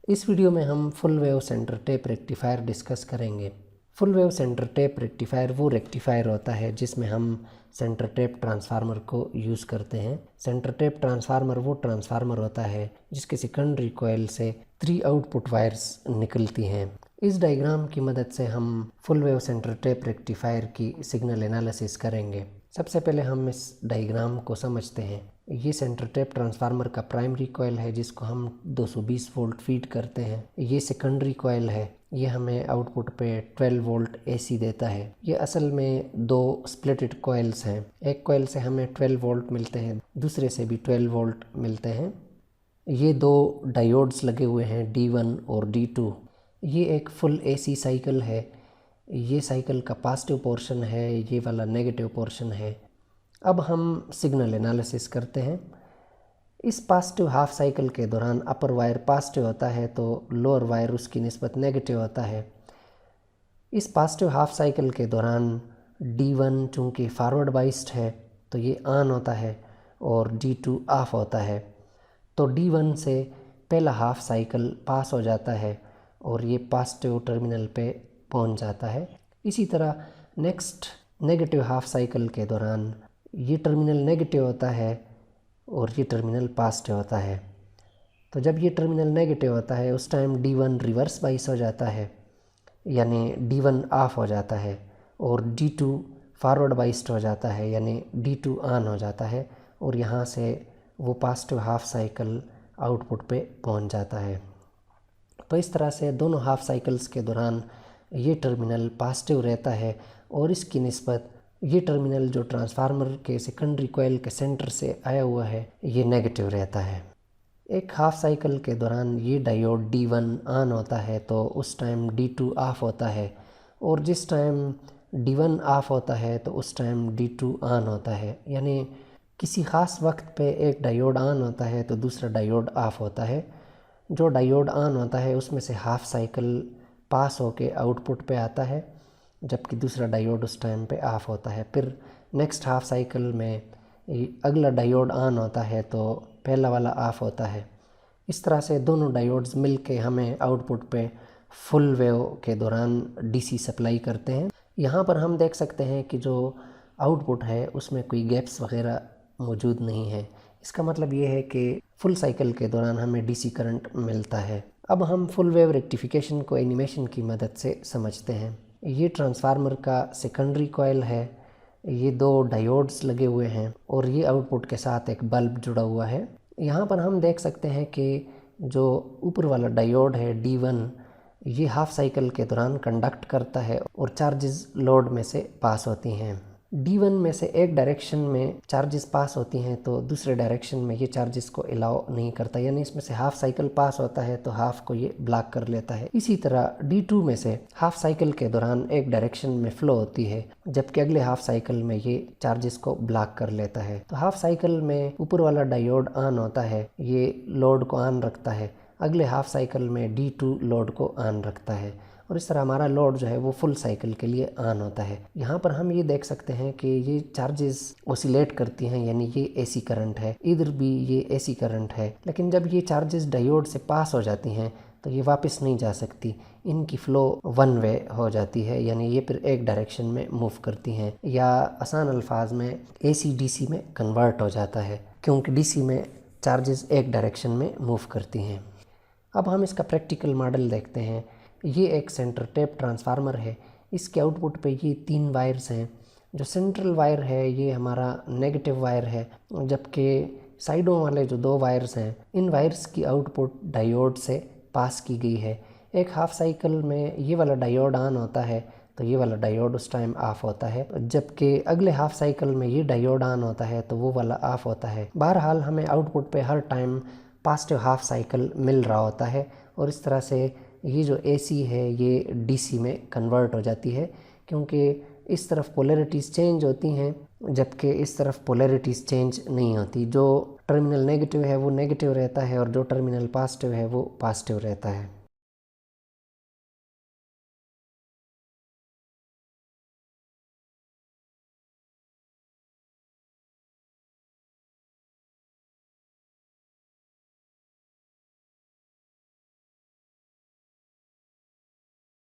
इस वीडियो में हम full wave centre tap rectifier discuss करेंगे। Full wave centre tap rectifier वो रेक्टिफायर होता है जिसमें हम सेंटर टेप ट्रांसफार्मर को यूज़ करते हैं। सेंटर टेप ट्रांसफार्मर वो ट्रांसफार्मर होता है जिसके सेकेंडरी कॉइल से 3 आउटपुट वायर्स निकलती हैं। इस डायग्राम की मदद से हम full wave centre tap rectifier की सिग्नल एनालिसिस करेंगे। सबसे पहले हम इस डायग्राम को समझते हैं। ये सेंटर टेप ट्रांसफार्मर का प्राइमरी कॉइल है जिसको हम 220 वोल्ट फीड करते हैं। ये सेकेंडरी कॉइल है, ये हमें आउटपुट पे 12 वोल्ट एसी देता है। ये असल में 2 स्प्लिटेड कॉइल्स हैं। एक कॉइल से हमें 12 वोल्ट मिलते हैं, दूसरे से भी 12 वोल्ट मिलते हैं। ये 2 डायोड्स लगे हुए हैं, D1 और D2। ये एक फुल एसी साइकिल है। ये साइकिल का पॉजिटिव पोर्शन है, ये वाला नेगेटिव पोर्शन है। अब हम सिग्नल एनालिसिस करते हैं। इस पॉजिटिव हाफ साइकिल के दौरान अपर वायर पॉजिटिव होता है तो लोअर वायर उसकी निस्बत नेगेटिव होता है। इस पॉजिटिव हाफ साइकिल के दौरान D1 चूँकि फॉरवर्ड बाइस्ड है तो ये ऑन होता है और D2 ऑफ होता है। तो D1 से पहला हाफ साइकिल पास हो जाता है और ये पॉजिटिव टर्मिनल पे पहुंच जाता है। इसी तरह नेक्स्ट नेगेटिव हाफ साइकिल के दौरान ये टर्मिनल नेगेटिव होता है और ये टर्मिनल पॉजिटिव होता है। तो जब ये टर्मिनल नेगेटिव होता है उस टाइम D1 रिवर्स बाइस हो जाता है, यानी D1 ऑफ हो जाता है और D2 फॉरवर्ड बाइस्ड हो जाता है, यानी D2 ऑन हो जाता है और यहाँ से वो पॉजिटिव हाफ साइकिल आउटपुट पे पहुँच जाता है। तो इस तरह से दोनों हाफ साइकिल्स के दौरान ये टर्मिनल पॉजिटिव रहता है और इसकी निस्बत ये टर्मिनल जो ट्रांसफार्मर के सेकेंडरी कॉइल के सेंटर से आया हुआ है ये नेगेटिव रहता है। एक हाफ साइकिल के दौरान ये डायोड D1 ऑन होता है तो उस टाइम D2 ऑफ होता है और जिस टाइम D1 ऑफ होता है तो उस टाइम D2 ऑन होता है। यानी किसी ख़ास वक्त पे एक डायोड ऑन होता है तो दूसरा डायोड ऑफ होता है। जो डायोड ऑन होता है उसमें से हाफ साइकिल पास होके आउटपुट पे आता है, जबकि दूसरा डायोड उस टाइम पे ऑफ होता है। फिर नेक्स्ट हाफ साइकिल में अगला डायोड ऑन होता है तो पहला वाला ऑफ होता है। इस तरह से दोनों डायोड्स मिलके हमें आउटपुट पे फुल वेव के दौरान डीसी सप्लाई करते हैं। यहाँ पर हम देख सकते हैं कि जो आउटपुट है उसमें कोई गैप्स वगैरह मौजूद नहीं है। इसका मतलब ये है कि फुल साइकिल के दौरान हमें डीसी करंट मिलता है। अब हम फुल वेव रेक्टिफिकेशन को एनिमेशन की मदद से समझते हैं। ये ट्रांसफार्मर का सेकेंडरी कॉइल है, ये 2 डायोड्स लगे हुए हैं और ये आउटपुट के साथ एक बल्ब जुड़ा हुआ है। यहाँ पर हम देख सकते हैं कि जो ऊपर वाला डायोड है D1 ये हाफ साइकिल के दौरान कंडक्ट करता है और चार्जेस लोड में से पास होती हैं। D1 में से एक डायरेक्शन में चार्जेस पास होती हैं तो दूसरे डायरेक्शन में ये चार्जेस को अलाउ नहीं करता, यानी इसमें से हाफ साइकिल पास होता है तो हाफ को ये ब्लॉक कर लेता है। इसी तरह D2 में से हाफ साइकिल के दौरान एक डायरेक्शन में फ्लो होती है जबकि अगले हाफ साइकिल में ये चार्जेस को ब्लॉक कर लेता है। तो हाफ साइकिल में ऊपर वाला डायोड ऑन होता है, ये लोड को ऑन रखता है। अगले हाफ साइकिल में D2 लोड को ऑन रखता है और इस तरह हमारा लोड जो है वो फुल साइकिल के लिए ऑन होता है। यहाँ पर हम ये देख सकते हैं कि ये चार्जेस ओसिलेट करती हैं, यानी ये एसी करंट है, इधर भी ये एसी करंट है। लेकिन जब ये चार्जेस डायोड से पास हो जाती हैं तो ये वापस नहीं जा सकती, इनकी फ़्लो वन वे हो जाती है, यानी ये फिर एक डायरेक्शन में मूव करती हैं, या आसान अल्फाज में AC DC में कन्वर्ट हो जाता है क्योंकि DC में चार्जेस एक डायरेक्शन में मूव करती हैं। अब हम इसका प्रैक्टिकल मॉडल देखते हैं। ये एक सेंटर टेप ट्रांसफार्मर है। इसके आउटपुट पे ये 3 वायर्स हैं। जो सेंट्रल वायर है ये हमारा नेगेटिव वायर है, जबकि साइडों वाले जो 2 वायर्स हैं इन वायर्स की आउटपुट डायोड से पास की गई है। एक हाफ साइकिल में ये वाला डायोड ऑन होता है तो ये वाला डायोड उस टाइम ऑफ होता है, जबकि अगले हाफ साइकिल में ये डायोड ऑन होता है तो वो वाला ऑफ होता है। बहरहाल हमें आउटपुट पे हर टाइम पॉजिटिव हाफ साइकिल मिल रहा होता है और इस तरह से ये जो AC है ये DC में कन्वर्ट हो जाती है, क्योंकि इस तरफ पोलैरिटीज़ चेंज होती हैं जबकि इस तरफ पोलैरिटीज़ चेंज नहीं होती। जो टर्मिनल नेगेटिव है वो नेगेटिव रहता है और जो टर्मिनल पॉजिटिव है वो पॉजिटिव रहता है।